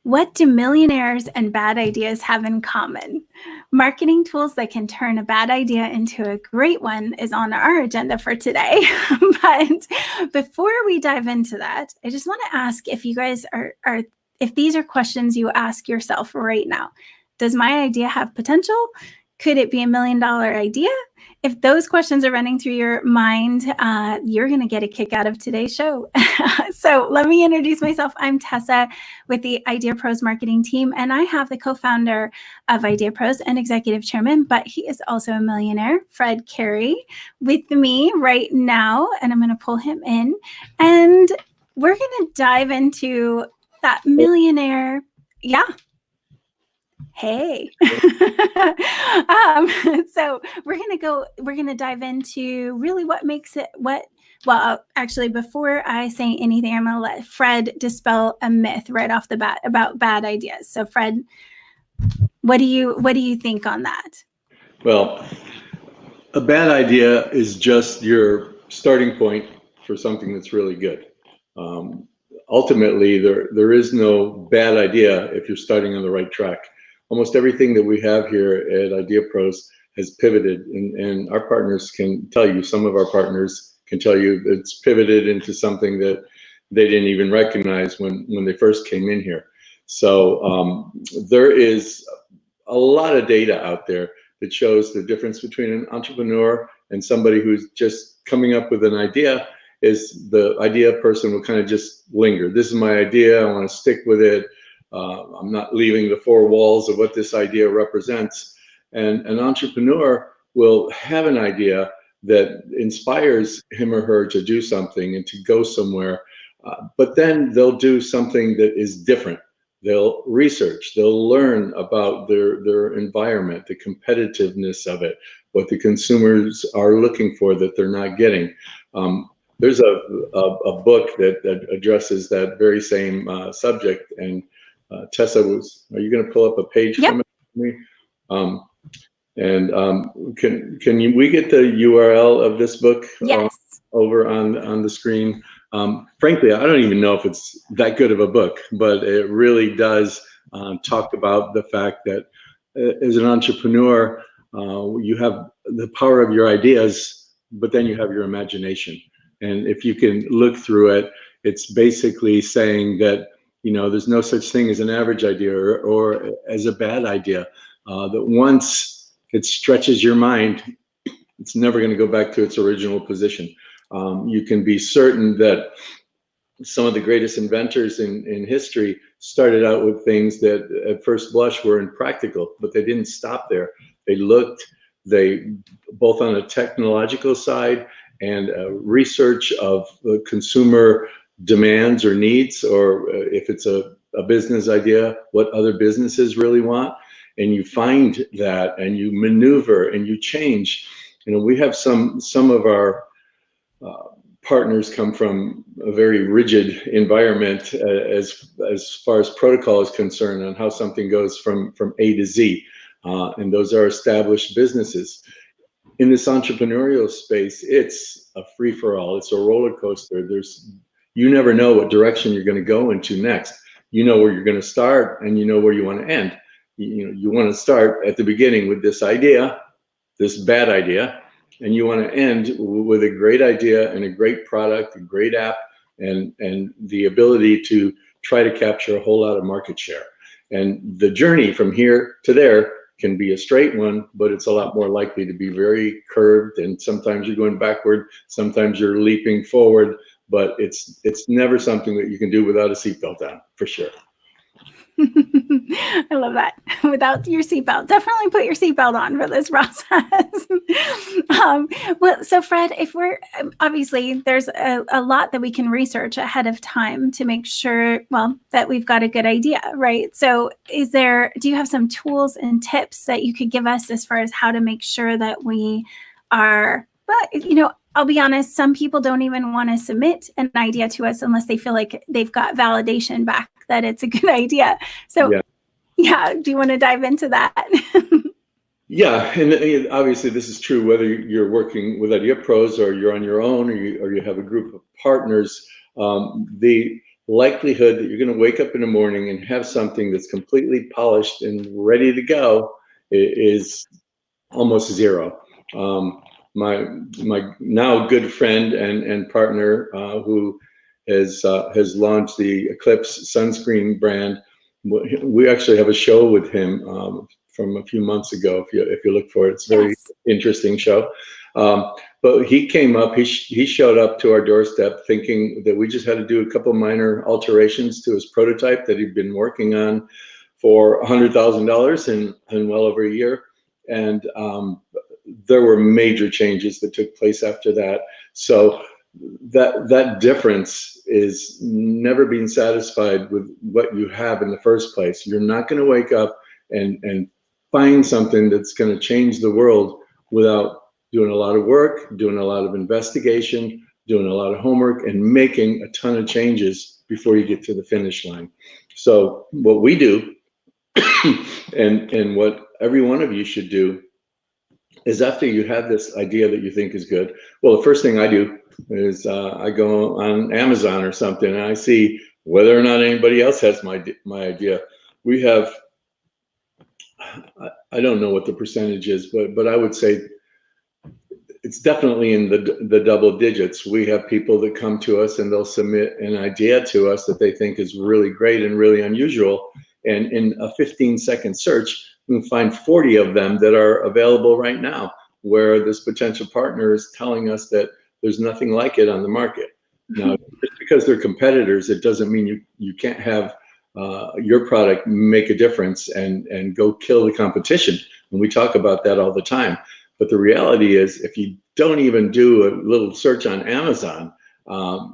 What do millionaires and bad ideas have in common? Marketing tools that can turn a bad idea into a great one is on our agenda for today. But before we dive into that, I just want to ask if you guys are if these are questions you ask yourself right now. Does my idea have potential? Could it be $1 million idea? If those questions are running through your mind, you're going to get a kick out of today's show. So let me introduce myself. I'm Tessa with the IdeaPros marketing team, and I have the co-founder of IdeaPros and executive chairman, but he is also a millionaire, Fred Cary, with me right now, and I'm going to pull him in, and we're going to dive into that millionaire. Yeah. Hey. So we're going to dive into really what makes it well, actually, before I say anything, I'm going to let Fred dispel a myth right off the bat about bad ideas. So Fred, what do you think on that? Well, a bad idea is just your starting point for something that's really good. Ultimately, there is no bad idea if you're starting on the right track. Almost everything that we have here at IdeaPros has pivoted, and our partners can tell you, some of our partners can tell you it's pivoted into something that they didn't even recognize when they first came in here. So there is a lot of data out there that shows the difference between an entrepreneur and somebody who's just coming up with an idea. Is the idea person will kind of just linger. This is my idea, I want to stick with it. I'm not leaving the four walls of what this idea represents. And an entrepreneur will have an idea that inspires him or her to do something and to go somewhere, but then they'll do something that is different. They'll research, they'll learn about their environment, the competitiveness of it, what the consumers are looking for that they're not getting. There's a book that addresses that very same subject, and Tessa, are you going to pull up a page from it for me? Can we get the URL of this book? Yes. Over on the screen? Frankly, I don't even know if it's that good of a book, but it really does talk about the fact that as an entrepreneur, you have the power of your ideas, but then you have your imagination. And if you can look through it, it's basically saying that, you know, there's no such thing as an average idea or as a bad idea. That once it stretches your mind, it's never going to go back to its original position. You can be certain that some of the greatest inventors in history started out with things that at first blush were impractical, but they didn't stop there. They both on a technological side and research of the consumer demands or needs, or if it's a business idea, what other businesses really want. And you find that and you maneuver and you change. You know, we have some of our partners come from a very rigid environment as far as protocol is concerned on how something goes from A to Z. And those are established businesses. In this entrepreneurial space, it's a free-for-all. It's a roller coaster. You never know what direction you're going to go into next. You know where you're going to start, and you know where you want to end. You want to start at the beginning with this idea, this bad idea, and you want to end with a great idea and a great product, a great app, and the ability to try to capture a whole lot of market share. And the journey from here to there can be a straight one, but it's a lot more likely to be very curved, and sometimes you're going backward, sometimes you're leaping forward, but it's never something that you can do without a seatbelt on, for sure. I love that. Without your seatbelt, definitely put your seatbelt on for this process. Well, so Fred, if we're obviously there's a lot that we can research ahead of time to make sure, well, that we've got a good idea, right? So do you have some tools and tips that you could give us as far as how to make sure that we are, but you know, I'll be honest, some people don't even want to submit an idea to us unless they feel like they've got validation back that it's a good idea. So yeah, do you want to dive into that? Yeah, and obviously this is true whether you're working with IdeaPros or you're on your own or you have a group of partners. The likelihood that you're going to wake up in the morning and have something that's completely polished and ready to go is almost zero. My now good friend and partner who has launched the Eclipse sunscreen brand. We actually have a show with him from a few months ago. If you look for it, it's a very Yes. interesting show. But he came up. He showed up to our doorstep thinking that we just had to do a couple minor alterations to his prototype that he'd been working on for $100,000 in well over a year. And there were major changes that took place after that. So that difference is never being satisfied with what you have in the first place. You're not going to wake up and find something that's going to change the world without doing a lot of work, doing a lot of investigation, doing a lot of homework, and making a ton of changes before you get to the finish line. So what we do and what every one of you should do is, after you have this idea that you think is good, well, the first thing I do is I go on Amazon or something and I see whether or not anybody else has my idea. We have, I don't know what the percentage is, but I would say it's definitely in the double digits. We have people that come to us and they'll submit an idea to us that they think is really great and really unusual. And in a 15-second search, we can find 40 of them that are available right now, where this potential partner is telling us that there's nothing like it on the market. Now, just because they're competitors, it doesn't mean you can't have your product make a difference and go kill the competition. And we talk about that all the time. But the reality is, if you don't even do a little search on Amazon,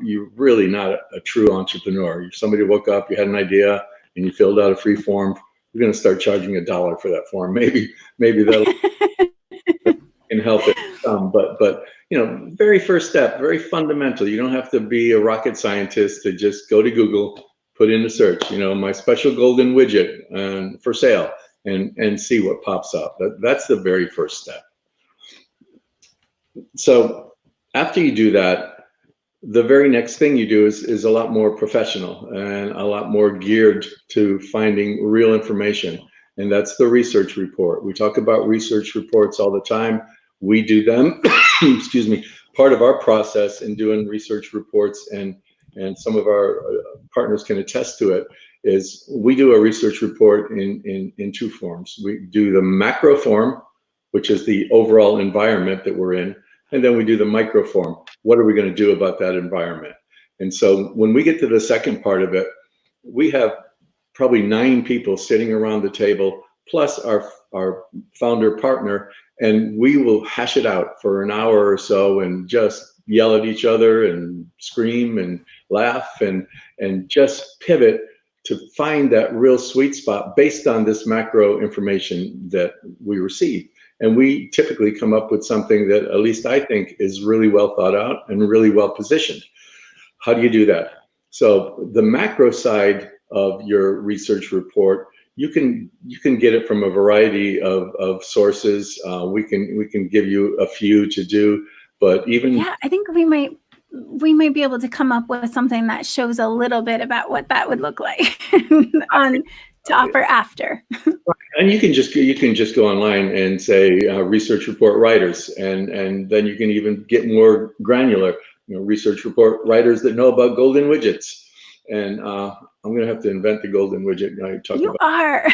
you're really not a true entrepreneur. If somebody woke up, you had an idea, and you filled out a free form, you're going to start charging $1 for that form. Maybe that'll can help it. But very first step, very fundamental. You don't have to be a rocket scientist to just go to Google, put in a search. My special golden widget for sale, and see what pops up. That's the very first step. So after you do that, the very next thing you do is a lot more professional and a lot more geared to finding real information. And that's the research report. We talk about research reports all the time. We do them, excuse me, part of our process in doing research reports, and some of our partners can attest to it, is we do a research report in two forms. We do the macro form, which is the overall environment that we're in. And then we do the micro form. What are we going to do about that environment? And so when we get to the second part of it, we have probably 9 people sitting around the table, plus our founder partner, and we will hash it out for an hour or so and just yell at each other and scream and laugh and just pivot to find that real sweet spot based on this macro information that we receive. And we typically come up with something that, at least I think, is really well thought out and really well positioned. How do you do that? So the macro side of your research report, you can get it from a variety of sources. We can give you a few to do, but even I think we might be able to come up with something that shows a little bit about what that would look like to offer after. And you can just go online and say research report writers, and then you can even get more granular. Research report writers that know about golden widgets. And I'm gonna have to invent the golden widget. You are.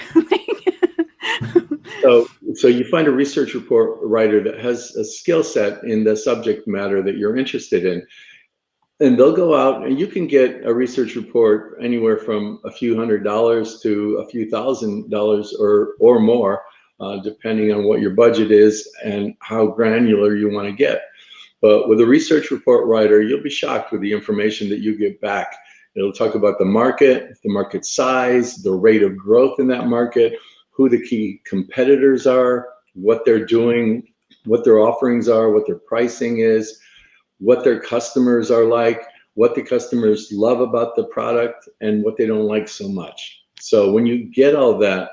So you find a research report writer that has a skill set in the subject matter that you're interested in. And they'll go out, and you can get a research report anywhere from a few $100s to a few $1,000s or more, depending on what your budget is and how granular you want to get. But with a research report writer, you'll be shocked with the information that you get back. It'll talk about the market size, the rate of growth in that market, who the key competitors are, what they're doing, what their offerings are, what their pricing is, what their customers are like, what the customers love about the product, and what they don't like so much. So when you get all that,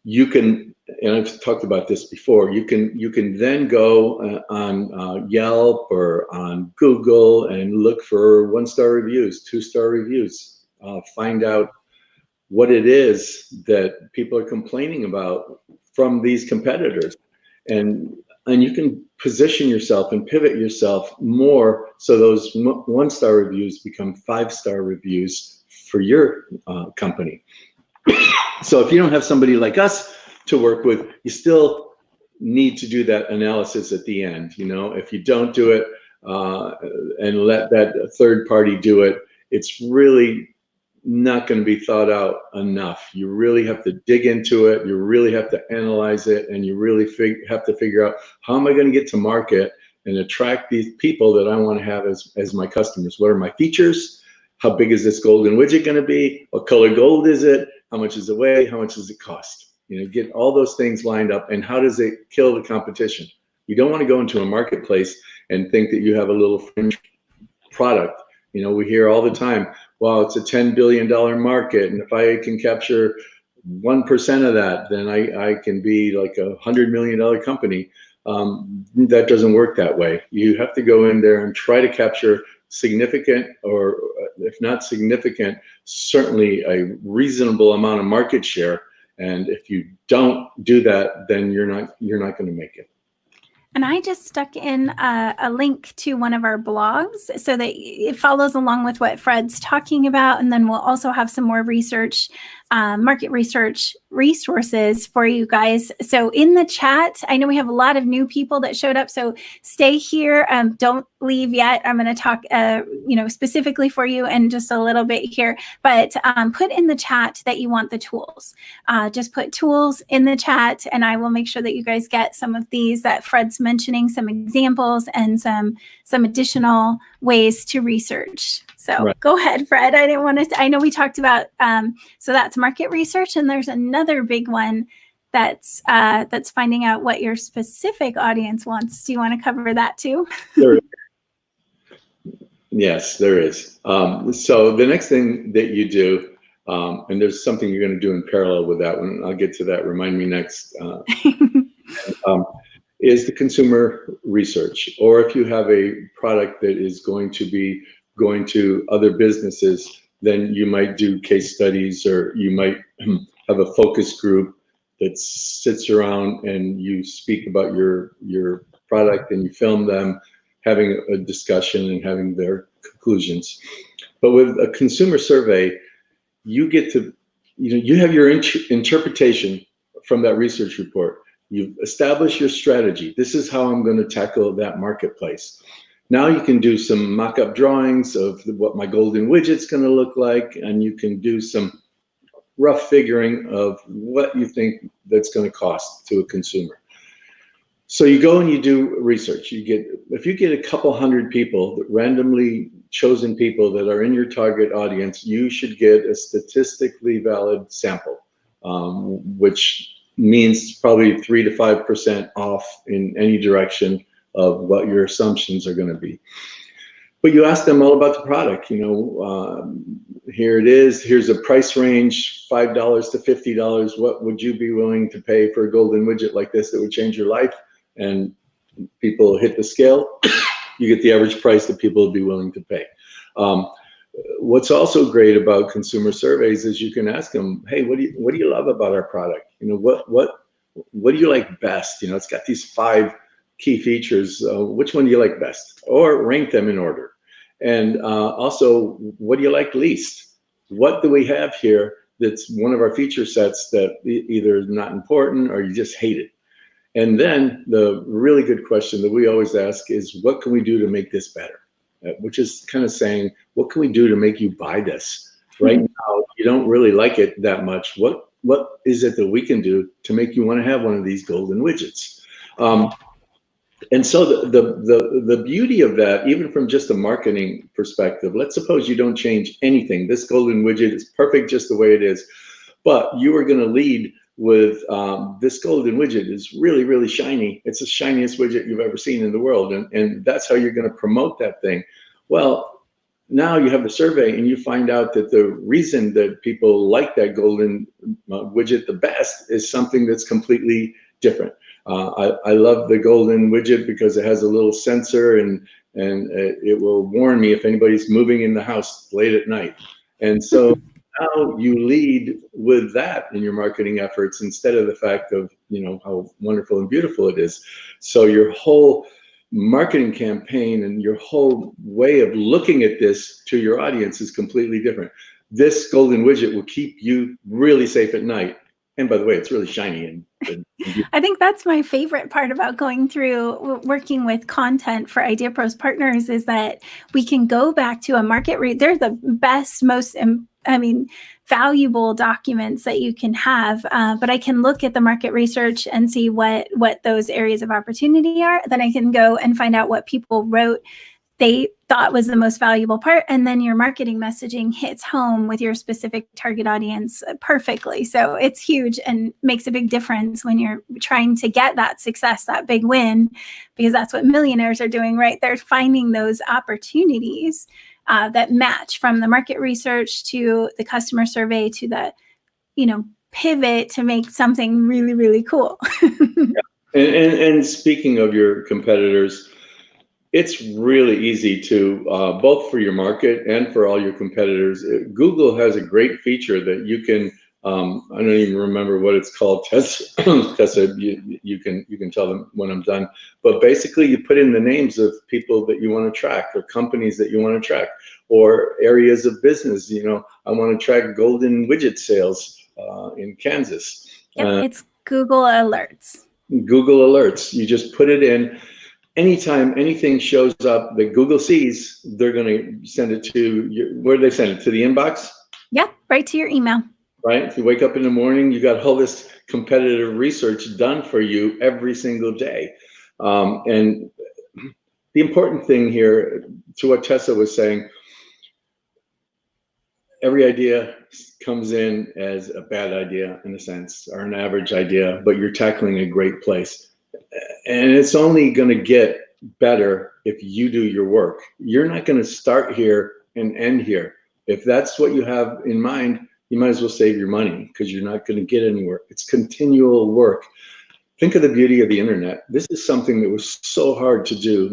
you can, and I've talked about this before, you can then go on Yelp or on Google and look for 1-star reviews, 2-star reviews, find out what it is that people are complaining about from these competitors, and you can position yourself and pivot yourself more so those 1-star reviews become 5-star reviews for your company. So if you don't have somebody like us to work with, you still need to do that analysis at the end. If you don't do it and let that third party do it, it's really not going to be thought out enough. You really have to dig into it. You really have to analyze it, and you really have to figure out, how am I going to get to market and attract these people that I want to have as my customers? What are my features? How big is this golden widget going to be? What color gold is it? How much does it weigh? How much does it cost? Get all those things lined up, and how does it kill the competition? You don't want to go into a marketplace and think that you have a little fringe product. We hear all the time, well, it's a $10 billion market, and if I can capture 1% of that, then I can be like a $100 million company. That doesn't work that way. You have to go in there and try to capture significant, or if not significant, certainly a reasonable amount of market share. And if you don't do that, then you're not going to make it. And I just stuck in a link to one of our blogs so that it follows along with what Fred's talking about. And then we'll also have some more research, market research resources for you guys. So in the chat, I know we have a lot of new people that showed up. So stay here. Don't leave yet. I'm going to talk, specifically for you in just a little bit here. But put in the chat that you want the tools. Just put tools in the chat, and I will make sure that you guys get some of these that Fred's mentioning, some examples and some additional ways to research. So right. Go ahead, Fred. I know we talked about, so that's market research, and there's another big one that's finding out what your specific audience wants. Do you want to cover that too? There is. Yes, there is. So the next thing that you do, and there's something you're going to do in parallel with that one, I'll get to that, remind me next, is the consumer research. Or if you have a product that is going to be going to other businesses, then you might do case studies, or you might have a focus group that sits around and you speak about your product, and you film them having a discussion and having their conclusions. But with a consumer survey, you get to, you have your interpretation from that research report. You've established your strategy. This is how I'm going to tackle that marketplace. Now you can do some mock-up drawings of what my golden widget's going to look like, and you can do some rough figuring of what you think that's going to cost to a consumer. So you go and you do research. If you get a couple hundred people, randomly chosen people that are in your target audience, you should get a statistically valid sample, which means probably 3 to 5% off in any direction of what your assumptions are going to be. But you ask them all about the product. Here it is. Here's a price range, $5 to $50. What would you be willing to pay for a golden widget like this that would change your life? And people hit the scale. You get the average price that people would be willing to pay. What's also great about consumer surveys is you can ask them, hey, what do you love about our product? What do you like best? It's got these 5 key features. Which one do you like best? Or rank them in order. And also, what do you like least? What do we have here that's one of our feature sets that either is not important or you just hate it? And then the really good question that we always ask is, what can we do to make this better? Which is kind of saying, what can we do to make you buy this? Right now, you don't really like it that much. What is it that we can do to make you want to have one of these golden widgets? And so the beauty of that, even from just a marketing perspective, let's suppose you don't change anything. This golden widget is perfect just the way it is, but you are going to lead with this golden widget is really, really shiny. It's the shiniest widget you've ever seen in the world. And that's how you're going to promote that thing. Well, now you have the survey and you find out that the reason that people like that golden widget the best is something that's completely different. I love the golden widget because it has a little sensor and it will warn me if anybody's moving in the house late at night. And so now you lead with that in your marketing efforts instead of the fact of, how wonderful and beautiful it is. So your whole marketing campaign and your whole way of looking at this to your audience is completely different. This golden widget will keep you really safe at night. And by the way, it's really shiny. I think that's my favorite part about going through working with content for IdeaPros partners is that we can go back to a market rate. They're the best, most, valuable documents that you can have. But I can look at the market research and see what those areas of opportunity are. Then I can go and find out what people wrote they thought was the most valuable part. And then your marketing messaging hits home with your specific target audience perfectly. So it's huge and makes a big difference when you're trying to get that success, that big win, because that's what millionaires are doing, right? They're finding those opportunities that match from the market research to the customer survey to the, pivot to make something really, really cool. And speaking of your competitors, it's really easy to, both for your market and for all your competitors. Google has a great feature that you can, I don't even remember what it's called, Tessa, you can tell them when I'm done. But basically you put in the names of people that you want to track or companies that you want to track or areas of business. I want to track golden widget sales in Kansas. Yep, it's Google Alerts. Google Alerts. You just put it in. Anytime anything shows up that Google sees, they're going to send it to you. Where do they send it? To the inbox? Yeah, right to your email. Right? If you wake up in the morning, you got all this competitive research done for you every single day. And the important thing here, to what Tessa was saying, every idea comes in as a bad idea in a sense, or an average idea, but you're tackling a great place. And it's only going to get better if you do your work. You're not going to start here and end here. If that's what you have in mind, you might as well save your money because you're not going to get anywhere. It's continual work. Think of the beauty of the internet. This is something that was so hard to do.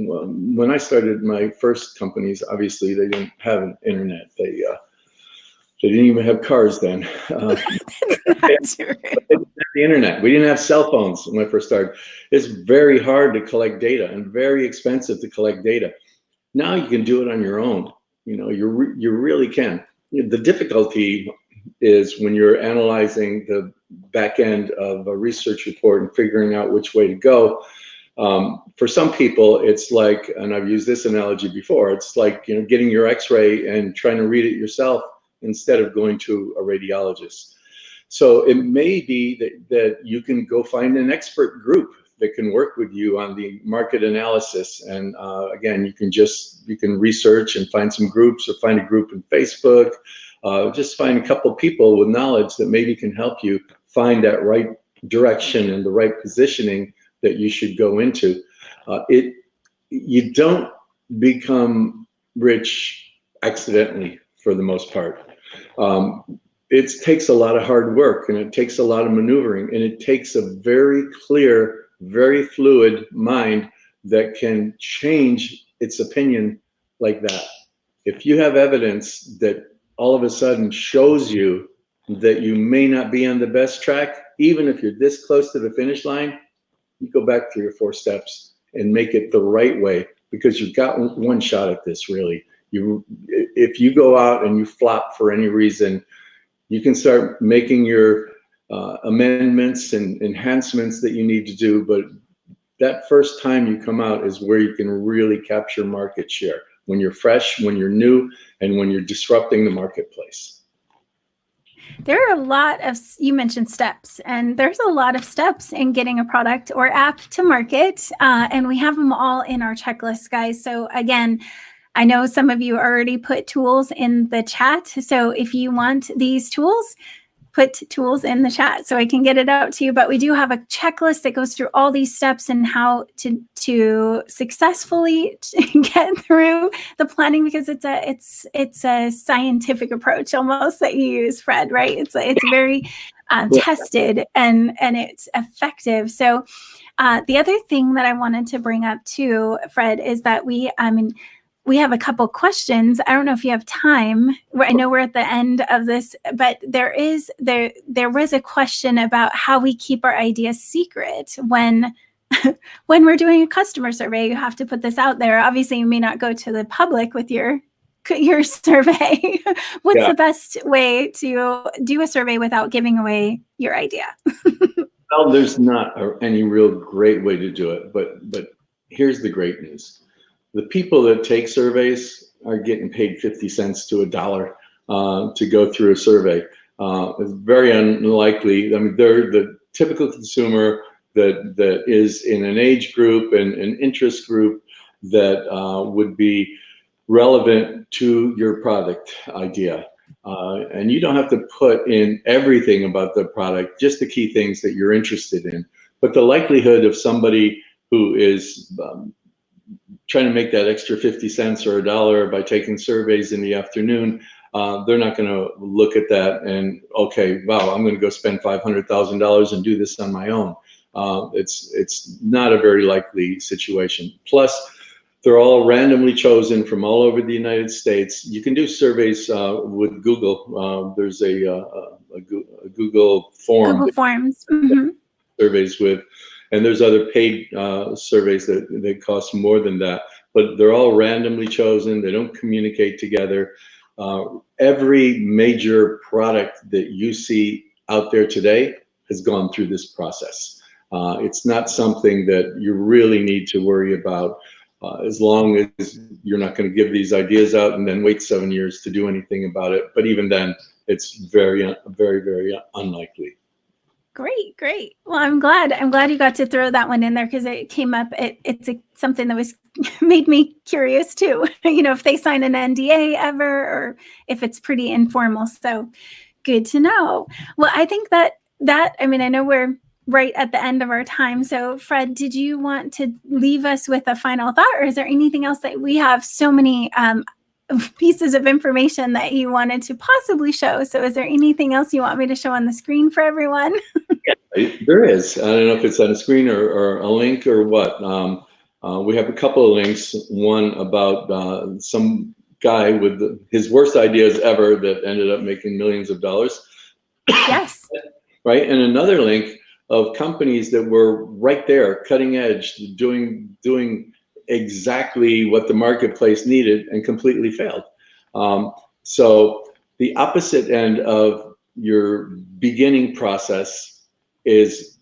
When I started my first companies, obviously they didn't have an internet. They didn't even have cars then. That's true. The internet. We didn't have cell phones when I first started. It's very hard to collect data and very expensive to collect data. Now you can do it on your own. You really can. The difficulty is when you're analyzing the back end of a research report and figuring out which way to go. For some people, it's like, and I've used this analogy before, it's like getting your x-ray and trying to read it yourself instead of going to a radiologist. So it may be that you can go find an expert group that can work with you on the market analysis. And again, you can research and find some groups or find a group in Facebook. Just find a couple people with knowledge that maybe can help you find that right direction and the right positioning that you should go into. You don't become rich accidentally for the most part. It takes a lot of hard work and it takes a lot of maneuvering and it takes a very clear, very fluid mind that can change its opinion like that. If you have evidence that all of a sudden shows you that you may not be on the best track, even if you're this close to the finish line, you go back 3 or 4 steps and make it the right way because you've got one shot at this really. If you go out and you flop for any reason, you can start making your amendments and enhancements that you need to do, but that first time you come out is where you can really capture market share, when you're fresh, when you're new, and when you're disrupting the marketplace. There are a lot of, you mentioned steps, and there's a lot of steps in getting a product or app to market, and we have them all in our checklist, guys. So again, I know some of you already put tools in the chat. So if you want these tools, put tools in the chat so I can get it out to you. But we do have a checklist that goes through all these steps and how to successfully get through the planning, because it's a scientific approach almost that you use, Fred, right? It's very tested and it's effective. So the other thing that I wanted to bring up too, Fred, is that we have a couple questions. I don't know if you have time. I know we're at the end of this, but there was a question about how we keep our ideas secret when when we're doing a customer survey. You have to put this out there. Obviously, you may not go to the public with your survey. What's the best way to do a survey without giving away your idea? Well, there's not any real great way to do it, but here's the great news. The people that take surveys are getting paid 50 cents to $1 to go through a survey. It's very unlikely. I mean, they're the typical consumer that is in an age group and an interest group that would be relevant to your product idea. And you don't have to put in everything about the product, just the key things that you're interested in. But the likelihood of somebody who is trying to make that extra 50 cents or $1 by taking surveys in the afternoon, they're not going to look at that and, okay, wow, I'm going to go spend $500,000 and do this on my own. It's not a very likely situation. Plus, they're all randomly chosen from all over the United States. You can do surveys with Google. There's a Google form. Google Forms. Mm-hmm. Surveys with, and there's other paid surveys that cost more than that. But they're all randomly chosen. They don't communicate together. Every major product that you see out there today has gone through this process. It's not something that you really need to worry about. As long as you're not going to give these ideas out and then wait 7 years to do anything about it. But even then, it's very, very, very unlikely. Great. Well, I'm glad you got to throw that one in there, because it came up. It's something that was made me curious too. If they sign an NDA ever, or if it's pretty informal. So good to know. Well, I think that I know we're right at the end of our time. So Fred, did you want to leave us with a final thought, or is there anything else that we have so many pieces of information that you wanted to possibly show? So is there anything else you want me to show on the screen for everyone? Yeah, there is. I don't know if it's on a screen or a link or what. We have a couple of links. One about some guy with his worst ideas ever that ended up making millions of dollars. Yes. Right. And another link of companies that were right there, cutting edge, doing exactly what the marketplace needed and completely failed. So the opposite end of your beginning process is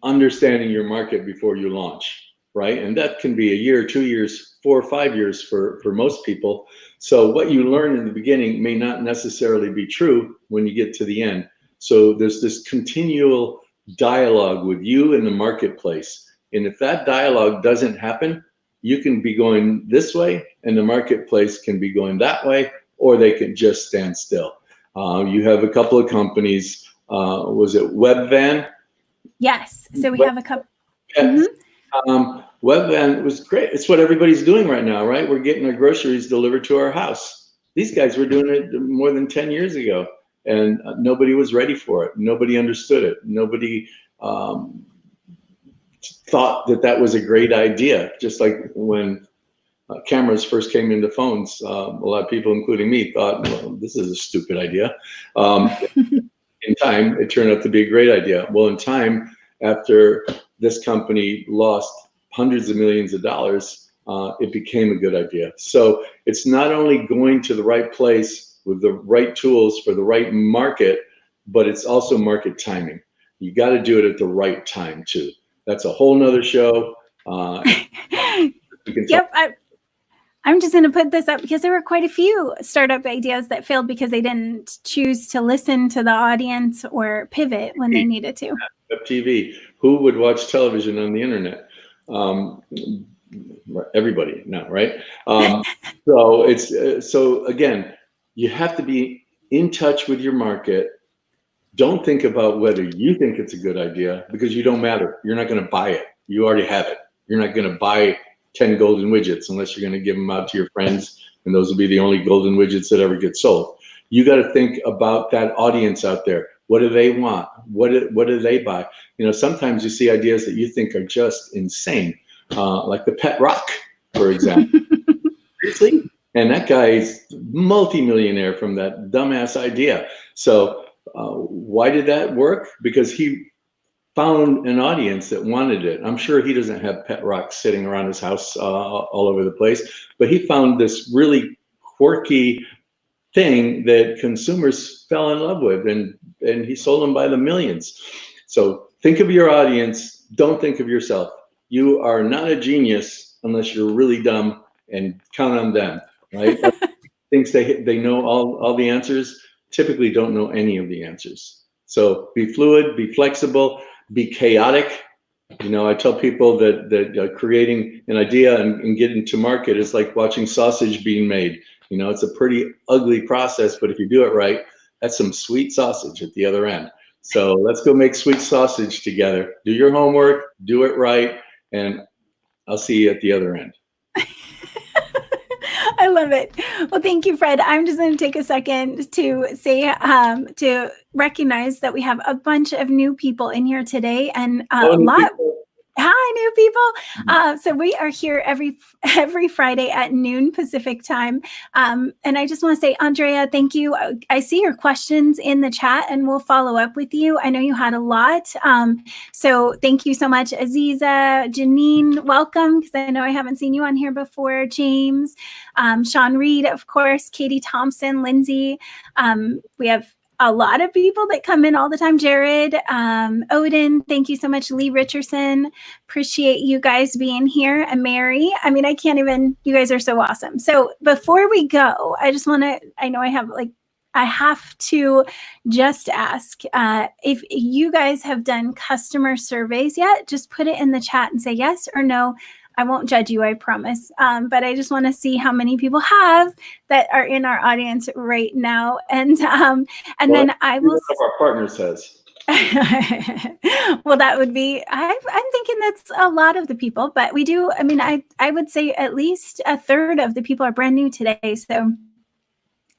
understanding your market before you launch, right? And that can be a year, 2 years, 4 or 5 years for most people. So what you learn in the beginning may not necessarily be true when you get to the end. So there's this continual dialogue with you in the marketplace. And if that dialogue doesn't happen, you can be going this way and the marketplace can be going that way, or they can just stand still. You have a couple of companies, was it Webvan? Yes, so we have a couple. Yes. Webvan was great. It's what everybody's doing right now, right? We're getting our groceries delivered to our house. These guys were doing it more than 10 years ago. And nobody was ready for it. Nobody understood it. Nobody thought that was a great idea. Just like when cameras first came into phones, a lot of people, including me, thought, well, this is a stupid idea. In time, it turned out to be a great idea. Well, in time, after this company lost hundreds of millions of dollars, it became a good idea. So it's not only going to the right place with the right tools for the right market, but it's also market timing. You got to do it at the right time too. That's a whole nother show. Yep. I'm just going to put this up because there were quite a few startup ideas that failed because they didn't choose to listen to the audience or pivot when they needed to. TV. Who would watch television on the internet? Everybody now, right? So it's so again, you have to be in touch with your market, Don't think about whether you think it's a good idea, because you don't matter. You're not going to buy it. You already have it. You're not going to buy 10 golden widgets unless you're going to give them out to your friends, and those will be the only golden widgets that ever get sold. You got to think about that audience out there. What do they want? What do they buy? You know, sometimes you see ideas that you think are just insane, like the pet rock, for example. Seriously? And that guy is multi-millionaire from that dumbass idea. So why did that work? Because he found an audience that wanted it. I'm sure he doesn't have pet rocks sitting around his house all over the place, but he found this really quirky thing that consumers fell in love with, and he sold them by the millions. So think of your audience. Don't think of yourself. You are not a genius unless you're really dumb, and count on them, right? Thinks they know all the answers, typically don't know any of the answers. So be fluid, be flexible, be chaotic. You know, I tell people that creating an idea and getting to market is like watching sausage being made. You know, it's a pretty ugly process, but if you do it right, that's some sweet sausage at the other end. So let's go make sweet sausage together. Do your homework, do it right, and I'll see you at the other end. I love it. Well, thank you, Fred. I'm just going to take a second to say, to recognize that we have a bunch of new people in here today, and a lot. Hi, new people. So we are here every Friday at noon Pacific time. And I just want to say, Andrea, thank you. I see your questions in the chat, and we'll follow up with you. I know you had a lot. So thank you so much, Aziza, Janine, welcome, because I know I haven't seen you on here before. James, Sean Reed, of course, Katie Thompson, Lindsay. We have a lot of people that come in all the time. Jared, Odin, thank you so much. Lee Richardson, appreciate you guys being here. And Mary, I mean, I can't even, you guys are so awesome. So before we go, I just want to, I know I have to just ask if you guys have done customer surveys yet. Just put it in the chat and say yes or no. I won't judge you, I promise. But I just want to see how many people have that are in our audience right now. And then I will. Our partner says. Well, that would be, I'm thinking that's a lot of the people, but we do, I mean, I would say at least a third of the people are brand new today. So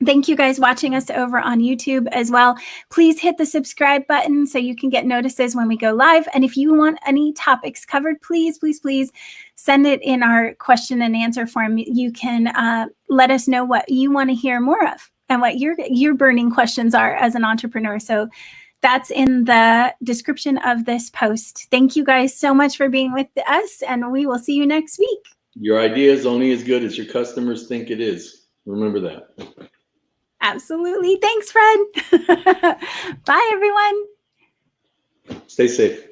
thank you guys watching us over on YouTube as well. Please hit the subscribe button so you can get notices when we go live. And if you want any topics covered, please, please, please send it in our question and answer form. You can let us know what you want to hear more of and what your burning questions are as an entrepreneur. So that's in the description of this post. Thank you guys so much for being with us, and we will see you next week. Your idea is only as good as your customers think it is. Remember that. Absolutely. Thanks, Fred. Bye, everyone. Stay safe.